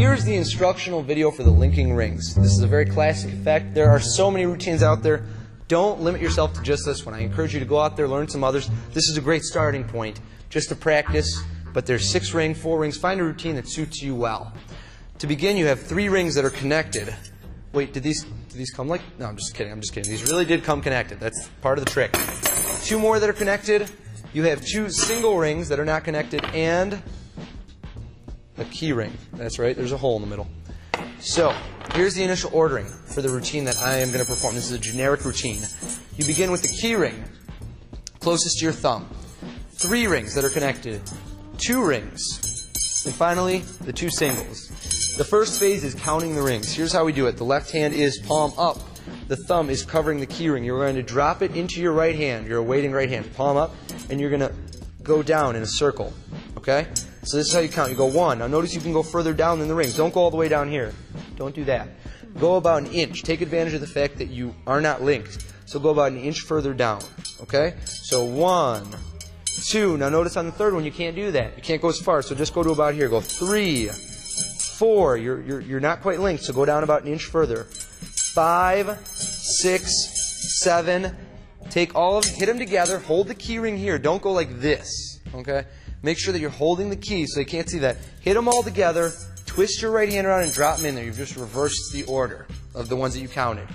Here's the instructional video for the linking rings. This is a very classic effect. There are so many routines out there. Don't limit yourself to just this one. I encourage you to go out there, learn some others. This is a great starting point just to practice. But there's 6 rings, 4 rings. Find a routine that suits you well. To begin, you have 3 rings that are connected. Wait, did these come like? No, I'm just kidding. These really did come connected. That's part of the trick. 2 more that are connected. You have 2 single rings that are not connected and a key ring. That's right. There's a hole in the middle. So here's the initial ordering for the routine that I am going to perform. This is a generic routine. You begin with the key ring closest to your thumb. 3 rings that are connected. 2 rings. And finally, the 2 singles. The first phase is counting the rings. Here's how we do it. The left hand is palm up. The thumb is covering the key ring. You're going to drop it into your right hand, your awaiting right hand, palm up, and you're going to go down in a circle. Okay? So this is how you count. You go 1. Now notice you can go further down than the rings. Don't go all the way down here. Don't do that. Go about an inch. Take advantage of the fact that you are not linked. So go about an inch further down. Okay? So 1, 2. Now notice on the third one you can't do that. You can't go as far. So just go to about here. Go 3, 4. You're not quite linked. So go down about an inch further. 5, 6, 7. Take all of them, hit them together. Hold the key ring here. Don't go like this. Okay? Make sure that you're holding the key so they can't see that. Hit them all together. Twist your right hand around and drop them in there. You've just reversed the order of the ones that you counted.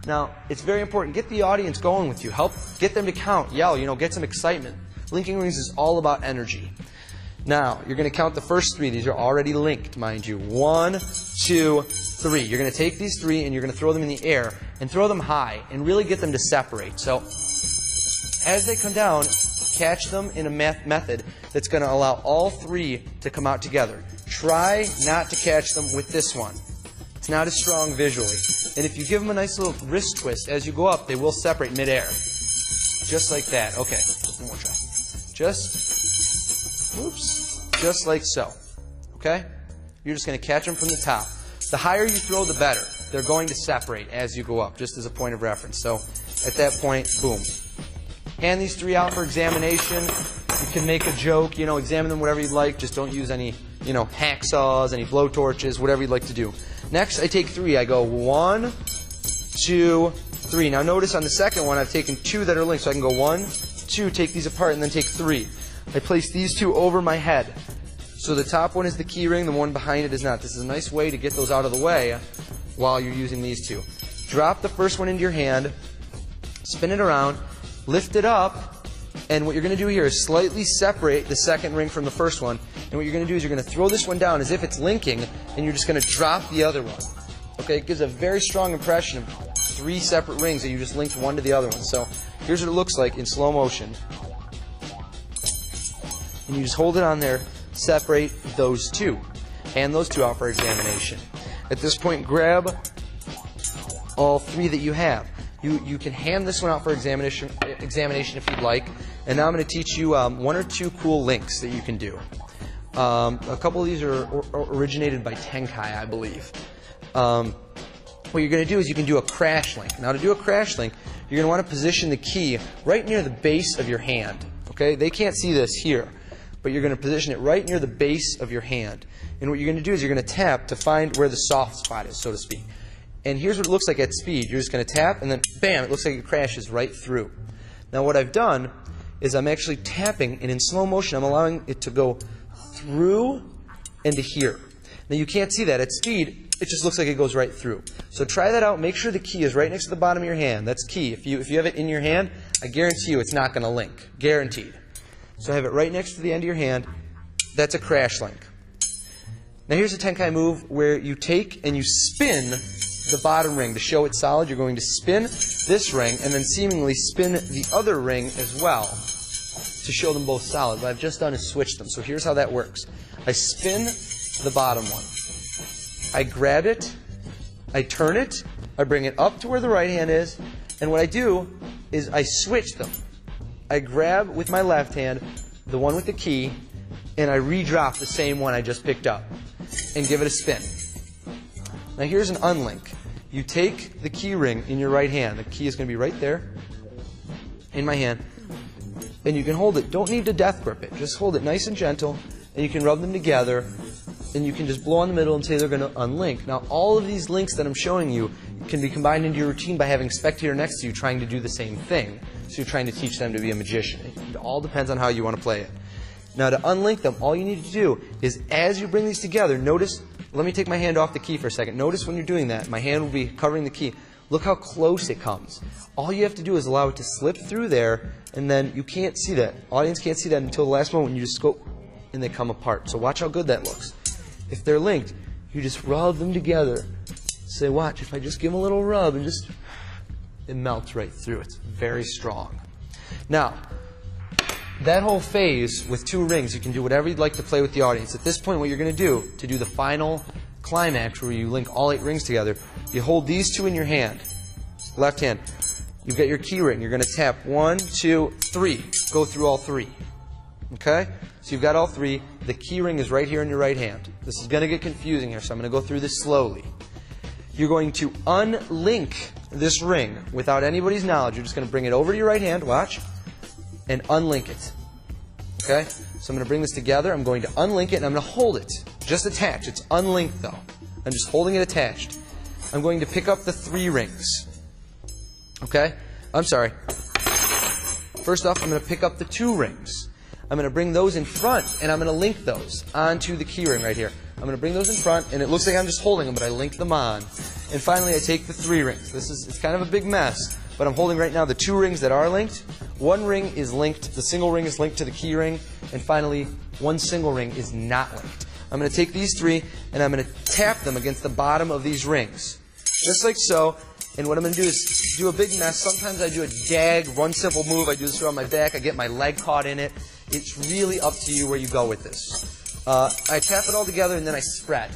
Now, it's very important. Get the audience going with you. Help get them to count. Yell, get some excitement. Linking rings is all about energy. Now, you're going to count the first 3. These are already linked, mind you. 1, 2, 3. You're going to take these 3 and you're going to throw them in the air and throw them high and really get them to separate. So, as they come down, catch them in a method that's going to allow all 3 to come out together. Try not to catch them with this one. It's not as strong visually. And if you give them a nice little wrist twist as you go up, they will separate midair. Just like that. Okay, one more try. Just like so. Okay? You're just going to catch them from the top. The higher you throw, the better. They're going to separate as you go up, just as a point of reference. So at that point, boom. Hand these 3 out for examination. You can make a joke, examine them whatever you'd like. Just don't use any, hacksaws, any blowtorches, whatever you'd like to do. Next, I take 3. I go 1, 2, 3. Now notice on the second one, I've taken 2 that are linked. So I can go 1, 2, take these apart, and then take 3. I place these 2 over my head. So the top one is the key ring, the one behind it is not. This is a nice way to get those out of the way while you're using these 2. Drop the first one into your hand, spin it around, lift it up, and what you're going to do here is slightly separate the second ring from the first one. And what you're going to do is you're going to throw this one down as if it's linking, and you're just going to drop the other one. Okay, it gives a very strong impression of 3 separate rings that you just linked one to the other one. So here's what it looks like in slow motion. And you just hold it on there, separate those 2. Hand those 2 out for examination. At this point, grab all 3 that you have. You can hand this one out for examination if you'd like. And now I'm going to teach you 1 or 2 cool links that you can do. A couple of these are originated by Tenkai, I believe. What you're going to do is you can do a crash link. Now to do a crash link, you're going to want to position the key right near the base of your hand. Okay? They can't see this here, but you're going to position it right near the base of your hand. And what you're going to do is you're going to tap to find where the soft spot is, so to speak. And here's what it looks like at speed. You're just going to tap, and then bam, it looks like it crashes right through. Now what I've done is I'm actually tapping, and in slow motion I'm allowing it to go through and to here. Now you can't see that. At speed, it just looks like it goes right through. So try that out. Make sure the key is right next to the bottom of your hand. That's key. If you have it in your hand, I guarantee you it's not going to link. Guaranteed. So have it right next to the end of your hand. That's a crash link. Now here's a Tenkai move where you take and you spin the bottom ring. To show it's solid, you're going to spin this ring and then seemingly spin the other ring as well to show them both solid. What I've just done is switch them. So here's how that works. I spin the bottom one. I grab it, I turn it, I bring it up to where the right hand is, and what I do is I switch them. I grab with my left hand the one with the key, and I re-drop the same one I just picked up and give it a spin. Now here's an unlink. You take the key ring in your right hand. The key is going to be right there in my hand. And you can hold it. Don't need to death grip it. Just hold it nice and gentle. And you can rub them together and you can just blow on the middle and say they're going to unlink. Now, all of these links that I'm showing you can be combined into your routine by having a spectator next to you trying to do the same thing. So you're trying to teach them to be a magician. It all depends on how you want to play it. Now, to unlink them, all you need to do is, as you bring these together, notice, let me take my hand off the key for a second. Notice when you're doing that, my hand will be covering the key. Look how close it comes. All you have to do is allow it to slip through there, and then you can't see that. Audience can't see that until the last moment when you just go and they come apart. So watch how good that looks. If they're linked, you just rub them together. Say, watch, if I just give them a little rub and just, it melts right through. It's very strong. Now, that whole phase with 2 rings, you can do whatever you'd like to play with the audience. At this point, what you're going to do the final climax where you link all 8 rings together, you hold these 2 in your hand, left hand. You've got your key ring. You're going to tap 1, 2, 3. Go through all 3. Okay? So you've got all 3. The key ring is right here in your right hand. This is going to get confusing here, so I'm going to go through this slowly. You're going to unlink this ring without anybody's knowledge. You're just going to bring it over to your right hand, watch, and unlink it. Okay? So I'm going to bring this together. I'm going to unlink it, and I'm going to hold it. Just attached. It's unlinked, though. I'm just holding it attached. I'm going to pick up the 3 rings. Okay? I'm sorry. First off, I'm going to pick up the 2 rings. I'm going to bring those in front, and I'm going to link those onto the key ring right here. I'm going to bring those in front, and it looks like I'm just holding them, but I link them on. And finally, I take the 3 rings. It's kind of a big mess, but I'm holding right now the 2 rings that are linked. 1 ring is linked, the single ring is linked to the key ring, and finally, 1 single ring is not linked. I'm going to take these 3, and I'm going to tap them against the bottom of these rings. Just like so. And what I'm going to do is do a big mess. Sometimes I do a gag, one simple move. I do this around my back. I get my leg caught in it. It's really up to you where you go with this. I tap it all together, and then I spread.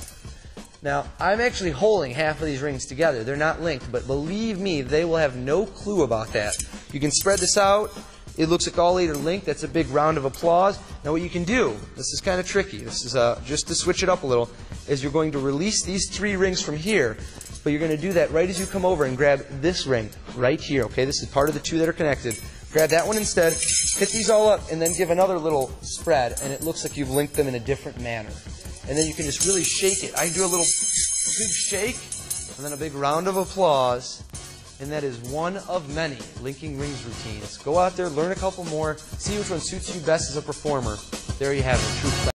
Now, I'm actually holding half of these rings together. They're not linked, but believe me, they will have no clue about that. You can spread this out. It looks like all 8 are linked. That's a big round of applause. Now, what you can do, this is kind of tricky. This is just to switch it up a little, is you're going to release these 3 rings from here, but you're going to do that right as you come over and grab this ring right here. Okay, this is part of the 2 that are connected. Grab that one instead, hit these all up, and then give another little spread, and it looks like you've linked them in a different manner. And then you can just really shake it. I do a little big shake, and then a big round of applause, and that is one of many linking rings routines. Go out there, learn a couple more, see which one suits you best as a performer. There you have it, true